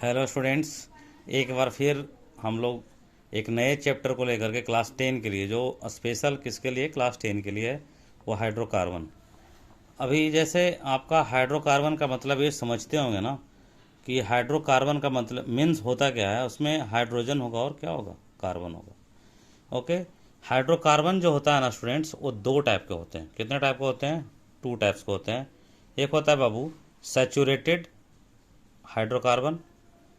Hello students, एक बार फिर हम लोग एक नए चैप्टर को लेकर के क्लास 10 के लिए, जो स्पेशल किसके लिए, क्लास 10 के लिए है, वो हाइड्रोकार्बन। अभी जैसे आपका हाइड्रोकार्बन का मतलब ये समझते होंगे ना कि हाइड्रोकार्बन का मतलब मीन्स होता क्या है। उसमें हाइड्रोजन होगा और क्या होगा, कार्बन होगा। ओके। हाइड्रोकार्बन जो होता है ना स्टूडेंट्स, वो दो टाइप के होते हैं। कितने टाइप के होते हैं? टू टाइप्स के होते हैं। एक होता है बाबू सैचुरेटेड हाइड्रोकार्बन,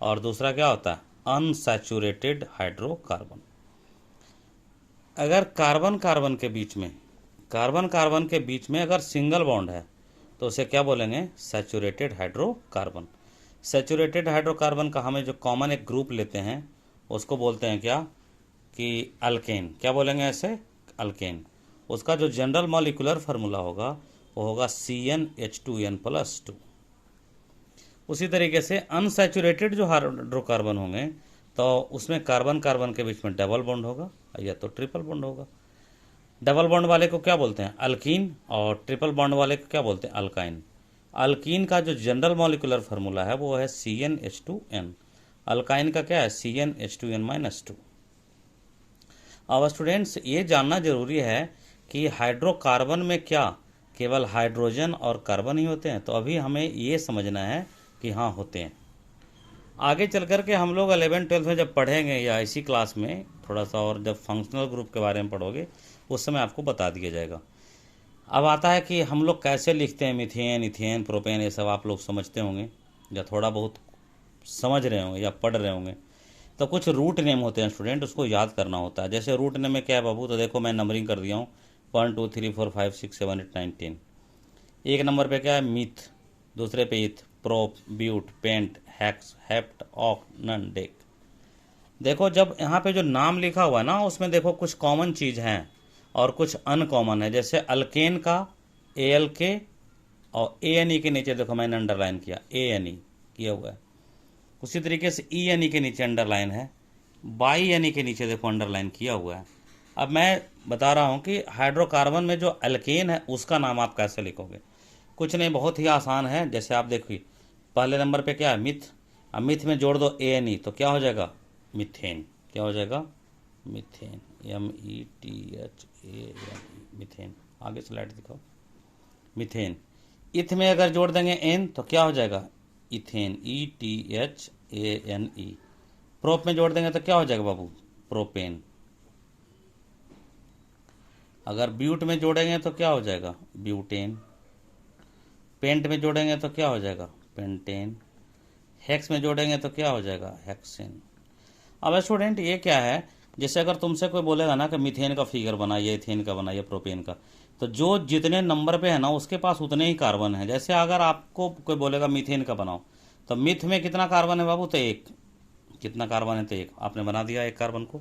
और दूसरा क्या होता है, अनसैचुरेटेड हाइड्रोकार्बन। अगर कार्बन कार्बन के बीच में अगर सिंगल बॉन्ड है तो उसे क्या बोलेंगे, सैचुरेटेड हाइड्रोकार्बन। सैचुरेटेड हाइड्रोकार्बन का हमें जो कॉमन एक ग्रुप लेते हैं उसको बोलते हैं क्या, कि अल्केन। क्या बोलेंगे ऐसे, अल्केन। उसका जो जनरल मॉलिक्यूलर फार्मूला होगा वो होगा CnH2n+2। उसी तरीके से अनसैचुरेटेड जो हाइड्रोकार्बन होंगे तो उसमें कार्बन कार्बन के बीच में डबल बॉन्ड होगा या तो ट्रिपल बॉन्ड होगा। डबल बॉन्ड वाले को क्या बोलते हैं, अल्कीन, और ट्रिपल बॉन्ड वाले को क्या बोलते हैं, अल्काइन। अल्कीन का जो जनरल मॉलिक्यूलर फार्मूला है वो है CnH2n। अल्काइन का क्या है, CnH2n-2। अब स्टूडेंट्स ये जानना जरूरी है कि हाइड्रोकार्बन में क्या केवल हाइड्रोजन और कार्बन ही होते हैं। तो अभी हमें ये समझना है कि हाँ, होते हैं। आगे चल कर के हम लोग 11-12 में जब पढ़ेंगे या इसी क्लास में थोड़ा सा और जब फंक्शनल ग्रुप के बारे में पढ़ोगे उस समय आपको बता दिया जाएगा। अब आता है कि हम लोग कैसे लिखते हैं, मीथेन, इथेन, प्रोपेन, ये सब आप लोग समझते होंगे या थोड़ा बहुत समझ रहे होंगे या पढ़ रहे होंगे। तो कुछ रूट नेम होते हैं स्टूडेंट, उसको याद करना होता है। जैसे रूट नेम में क्या है बाबू, तो देखो मैं नंबरिंग कर दिया हूँ 1 2 3 4 5 6 7 8 9 10। एक नंबर पे क्या है, मीथ। दूसरे पे eth, prop, but, pent, hex, hept, oct, non, dec. देखो जब यहाँ पे जो नाम लिखा हुआ है ना उसमें देखो कुछ कॉमन चीज हैं और कुछ अनकॉमन है। जैसे अल्केन का ALK और ANE के नीचे देखो मैंने अंडरलाइन किया, ANE किया हुआ है। उसी तरीके से ENE के नीचे अंडरलाइन है, BINE के नीचे देखो अंडरलाइन किया हुआ है। अब मैं बता रहा हूँ कि हाइड्रोकार्बन में जो अल्केन है उसका नाम आप कैसे लिखोगे। कुछ नहीं, बहुत ही आसान है। जैसे आप देखिए पहले नंबर पे क्या है, मिथ। अब मिथ में जोड़ दो ANE तो क्या हो जाएगा, मिथेन। क्या हो जाएगा, मिथेन, METHANE, मिथेन। आगे स्लाइड दिखाओ, मिथेन। इथ में अगर जोड़ देंगे एन तो क्या हो जाएगा, इथेन, ETHANE। प्रोप में जोड़ देंगे तो क्या हो जाएगा बाबू, प्रोपेन। अगर ब्यूट में जोड़ेंगे तो क्या हो जाएगा, ब्यूटेन। पेंट में जोड़ेंगे तो क्या हो जाएगा, पेंटेन। हेक्स में जोड़ेंगे तो क्या हो जाएगा, हेक्सेन। अब स्टूडेंट ये क्या है, जैसे अगर तुमसे कोई बोलेगा ना कि मीथेन का फिगर बनाइए, इथेन का बनाइए, प्रोपेन का, तो जो जितने नंबर पे है ना उसके पास उतने ही कार्बन है। जैसे अगर आपको कोई बोलेगा मीथेन का बनाओ तो मिथ में कितना कार्बन है बाबू, तो एक। कितना कार्बन है, तो एक। आपने बना दिया एक कार्बन को।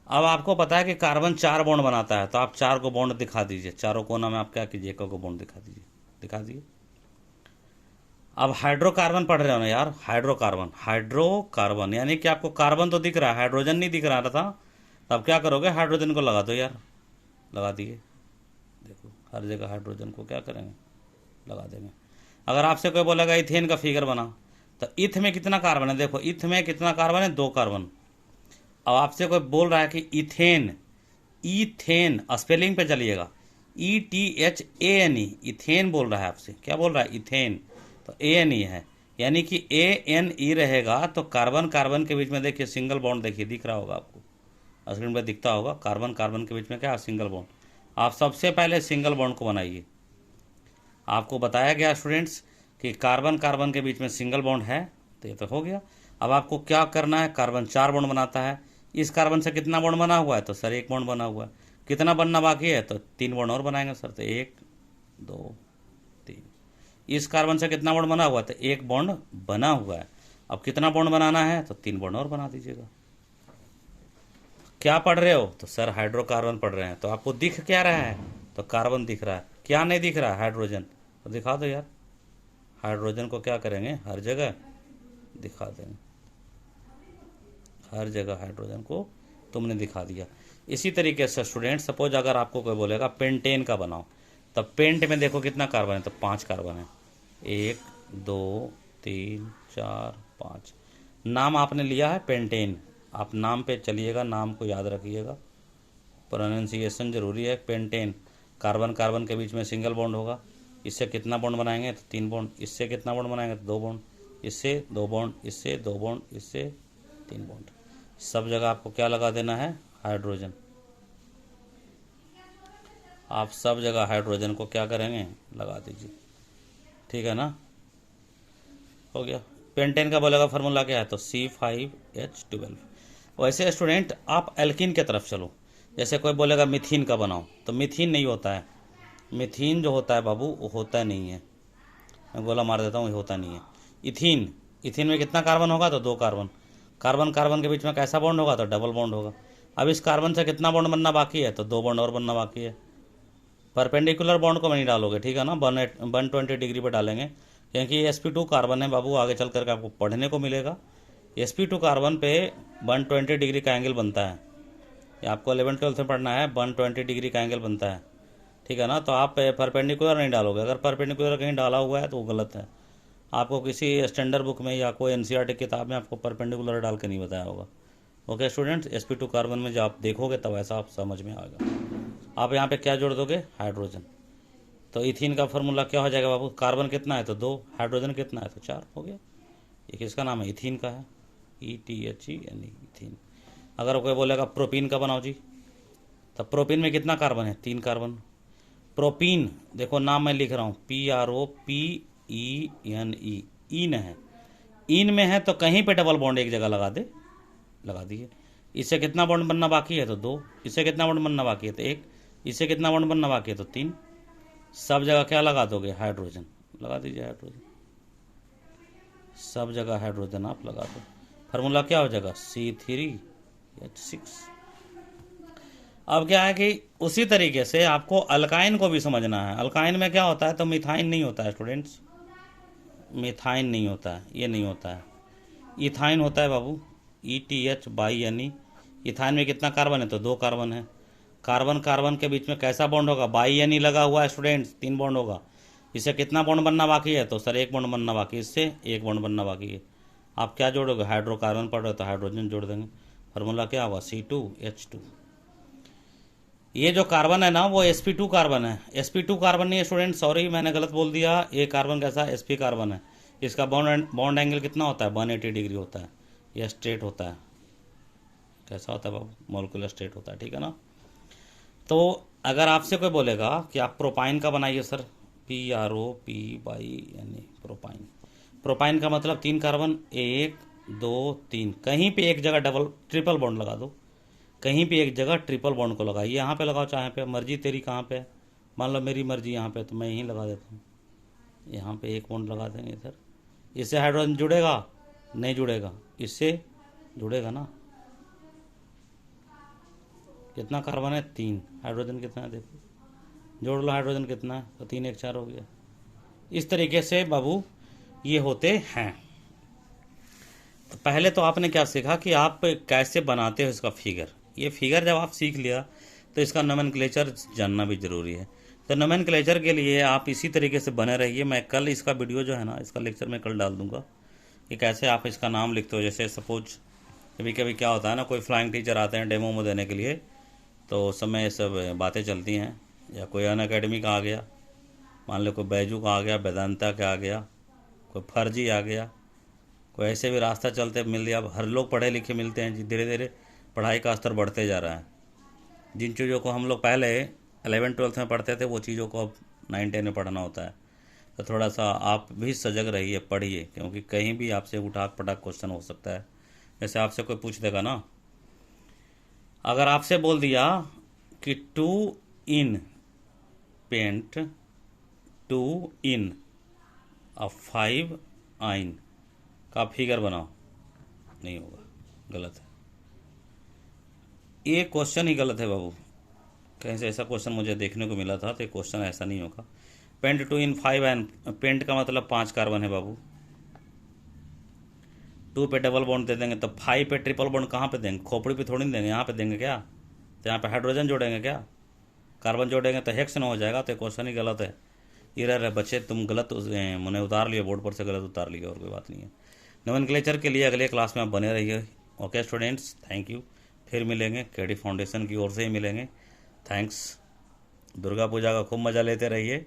अब आपको पता है कि कार्बन 4 बॉन्ड बनाता है तो आप 4 को बॉन्ड दिखा दीजिए, चारों कोना में आप क्या कीजिए, एक को बॉन्ड दिखा दीजिए, दिखा दिए। अब हाइड्रोकार्बन पढ़ रहे हो ना यार, हाइड्रोकार्बन, हाइड्रोकार्बन यानी कि आपको कार्बन तो दिख रहा है, हाइड्रोजन नहीं दिख रहा था। तब क्या करोगे, हाइड्रोजन को लगा दो यार, लगा दिए। देखो हर जगह हाइड्रोजन को क्या करेंगे, लगा देंगे। अगर आपसे कोई बोलेगा इथेन का फिगर बना, तो इथ में कितना कार्बन है, देखो इथ में कितना कार्बन है, 2 कार्बन। अब आपसे कोई बोल रहा है कि इथेन, इथेन स्पेलिंग पे चलिएगा, ETHANE, इथेन बोल रहा है आपसे, क्या बोल रहा है, इथेन। तो ANE है, यानी कि ANE रहेगा तो कार्बन कार्बन के बीच में देखिए सिंगल बॉन्ड, देखिए दिख रहा होगा आपको, स्क्रीन पर दिखता होगा। कार्बन कार्बन के बीच में क्या है, सिंगल बॉन्ड। आप सबसे पहले सिंगल बॉन्ड को बनाइए। आपको बताया गया स्टूडेंट्स कि कार्बन कार्बन के बीच में सिंगल बॉन्ड है, तो ये तो हो गया। अब आपको क्या करना है, कार्बन 4 बॉन्ड बनाता है। इस कार्बन से कितना बॉन्ड बना हुआ है, तो सर 1 बॉन्ड बना हुआ है। कितना बनना बाकी है, तो 3 बॉन्ड और बनाएंगे सर, तो 1 2 3। इस कार्बन से कितना बॉन्ड बना हुआ है, तो 1 बॉन्ड बना हुआ है। अब कितना बॉन्ड बनाना है, तो 3 बॉन्ड और बना दीजिएगा। क्या पढ़ रहे हो, तो सर हाइड्रोकार्बन पढ़ रहे हैं। तो आपको दिख क्या रहा है, तो कार्बन दिख रहा है। क्या नहीं दिख रहा है, हाइड्रोजन। तो दिखा दो यार, हाइड्रोजन को क्या करेंगे, हर जगह दिखा देंगे, हर जगह हाइड्रोजन को तुमने दिखा दिया। इसी तरीके से स्टूडेंट सपोज अगर आपको कोई बोलेगा पेंटेन का बनाओ, तब पेंट में देखो कितना कार्बन है, तो 5 कार्बन है, 1 2 3 4 5। नाम आपने लिया है पेंटेन, आप नाम पे चलिएगा, नाम को याद रखिएगा, प्रोनाउंसिएशन जरूरी है। पेंटेन, कार्बन कार्बन के बीच में सिंगल बॉन्ड होगा, इससे कितना बॉन्ड बनाएंगे तो 3 बॉन्ड, इससे कितना बॉन्ड बनाएंगे तो 2 बॉन्ड, इससे 2 बॉन्ड, इससे 2 बॉन्ड, इससे 3 बॉन्ड। सब जगह आपको क्या लगा देना है, हाइड्रोजन। आप सब जगह हाइड्रोजन को क्या करेंगे, लगा दीजिए, ठीक है ना, हो गया। पेंटेन का बोलेगा फार्मूला क्या है तो C5H12। वैसे स्टूडेंट आप एल्कीन की तरफ चलो, जैसे कोई बोलेगा मिथीन का बनाओ, तो मिथीन नहीं होता है, मिथीन जो होता है बाबू वो होता नहीं है, मैं गोला मार देता हूँ, ये होता नहीं है। इथीन, इथीन में कितना कार्बन होगा तो 2 कार्बन, कार्बन कार्बन के बीच में कैसा बॉन्ड होगा तो डबल बॉन्ड होगा। अब इस कार्बन से कितना बॉन्ड बनना बाकी है तो 2 बॉन्ड और बनना बाकी है। परपेंडिकुलर बॉन्ड को नहीं डालोगे, ठीक है ना, 120 डिग्री पर डालेंगे, क्योंकि ये sp2 कार्बन है बाबू, आगे चल करके आपको पढ़ने को मिलेगा। sp2 कार्बन पे 120 डिग्री का एंगल बनता है, ये आपको 11th-12th में पढ़ना है, 120 डिग्री का एंगल बनता है, ठीक है ना। तो आप परपेंडिकुलर नहीं डालोगे, अगर परपेंडिकुलर कहीं डाला हुआ है तो वो गलत है। आपको किसी स्टैंडर्ड बुक में या कोई एनसीईआरटी किताब में आपको परपेंडिकुलर डाल के नहीं बताया होगा। ओके स्टूडेंट्स, sp2 कार्बन में जब आप देखोगे तब ऐसा आप समझ में आएगा। आप यहाँ पे क्या जोड़ दोगे, हाइड्रोजन। तो इथीन का फार्मूला क्या हो जाएगा बाबू, कार्बन कितना है तो 2, हाइड्रोजन कितना है तो 4, हो गया। ये किसका नाम है, इथीन का है, ETHENE, इथीन। अगर कोई बोलेगा प्रोपीन का बनाओ जी, तो प्रोपीन में कितना कार्बन है, 3 कार्बन। प्रोपीन, देखो नाम मैं लिख रहा हूँ, PROPENE, ईन है, ईन में है तो कहीं पे डबल बॉन्ड एक जगह लगा दे, लगा दिए। इससे कितना बॉन्ड बनना बाकी है तो 2, इससे कितना बॉन्ड बनना बाकी है तो 1, इससे कितना बॉन्ड बनना बाकी है तो 3। सब जगह क्या लगा दोगे, हाइड्रोजन, लगा दीजिए हाइड्रोजन, सब जगह हाइड्रोजन आप लगा दो। फार्मूला क्या हो जाएगा, C3H6। अब क्या है कि उसी तरीके से आपको अल्काइन को भी समझना है। अल्काइन में क्या होता है तो मिथाइन नहीं होता है स्टूडेंट्स, मिथाइन नहीं होता है, ये नहीं होता है, इथाइन होता है बाबू, ETH/Ne। इथाइन में कितना कार्बन है तो 2 कार्बन है, कार्बन कार्बन के बीच में कैसा बॉन्ड होगा, बाई लगा हुआ है स्टूडेंट्स, 3 बॉन्ड होगा। इससे कितना बॉन्ड बनना बाकी है तो सर 1 बॉन्ड बनना बाकी है, इससे 1 बॉन्ड बनना बाकी है। आप क्या जोड़ोगे, हाइड्रोकार्बन पढ़ रहे हो तो हाइड्रोजन जोड़ देंगे, फार्मूला क्या होगा, C2H2। ये जो कार्बन है ना वो sp2 कार्बन है, sp2 कार्बन नहीं है स्टूडेंट, सॉरी मैंने गलत बोल दिया, ये कार्बन कैसा sp कार्बन है। इसका बॉन्ड एंगल कितना होता है, 180 डिग्री होता है, यह स्ट्रेट होता है, कैसा होता है बाबू, मोलिकुलर स्ट्रेट होता है, ठीक है ना। तो अगर आपसे कोई बोलेगा कि आप प्रोपाइन का बनाइए सर, PROPYNE, प्रोपाइन। प्रोपाइन का मतलब 3 कार्बन, 1 2 3, कहीं पे एक जगह डबल ट्रिपल बॉन्ड लगा दो, कहीं भी एक जगह ट्रिपल बॉन्ड को लगाइए, यहाँ पे लगाओ चाहे पे, मर्जी तेरी कहाँ पे, मान लो मेरी मर्जी यहाँ पे तो मैं यहीं लगा देता हूँ, यहाँ पे 1 बॉन्ड लगा देंगे इधर। इससे हाइड्रोजन जुड़ेगा नहीं जुड़ेगा, इससे जुड़ेगा ना। कितना कार्बन है 3, हाइड्रोजन कितना है देखो, जोड़ लो हाइड्रोजन कितना है तो 3 1 4 हो गया। इस तरीके से बाबू ये होते हैं। तो पहले तो आपने क्या सीखा कि आप कैसे बनाते हो इसका फिगर। ये फिगर जब आप सीख लिया तो इसका नोमेनक्लेचर जानना भी ज़रूरी है। तो नोमेनक्लेचर के लिए आप इसी तरीके से बने रहिए। मैं कल इसका वीडियो जो है ना, इसका लेक्चर मैं कल डाल दूंगा कि कैसे आप इसका नाम लिखते हो। जैसे सपोज कभी कभी क्या होता है ना, कोई फ्लाइंग टीचर आते हैं डेमो में देने के लिए, तो उस समय सब बातें चलती हैं, या कोई अन अकेडमी का आ गया, मान लो कोई बैजू का आ गया, वेदांता का आ गया, कोई फर्जी आ गया, कोई ऐसे भी रास्ता चलते मिल गया। अब हर लोग पढ़े लिखे मिलते हैं जी, धीरे धीरे पढ़ाई का स्तर बढ़ते जा रहा है। जिन चीज़ों को हम लोग पहले 11th-12th में पढ़ते थे वो चीज़ों को अब 9-10 में पढ़ना होता है। तो थोड़ा सा आप भी सजग रहिए, पढ़िए, क्योंकि कहीं भी आपसे उठाक पटाक क्वेश्चन हो सकता है। जैसे आपसे कोई पूछ देगा ना, अगर आपसे बोल दिया कि 2 in पेंट 2 in अ 5 आइन का फिगर बनाओ, नहीं होगा, गलत है। ये क्वेश्चन ही गलत है बाबू। कहीं से ऐसा क्वेश्चन मुझे देखने को मिला था, तो ये क्वेश्चन ऐसा नहीं होगा। पेंट 2 in 5 आइन, पेंट का मतलब 5 कार्बन है बाबू, 2 पे डबल बॉन्ड दे देंगे तो 5 पे ट्रिपल बॉन्ड कहाँ पे देंगे, खोपड़ी पे थोड़ी नहीं देंगे, यहाँ पे देंगे क्या, तो यहाँ पे हाइड्रोजन जोड़ेंगे क्या, कार्बन जोड़ेंगे तो हेक्सेन हो जाएगा। तो क्वेश्चन ही गलत है। इरर है बच्चे, तुम गलत मैंने उतार लिया बोर्ड पर से, गलत उतार लिया, और कोई बात नहीं है। नोमेनक्लेचर के लिए अगले क्लास में आप बने रहिए। Okay students, thank you. फिर मिलेंगे, केडी फाउंडेशन की ओर से ही मिलेंगे। थैंक्स। दुर्गा पूजा का खूब मज़ा लेते रहिए।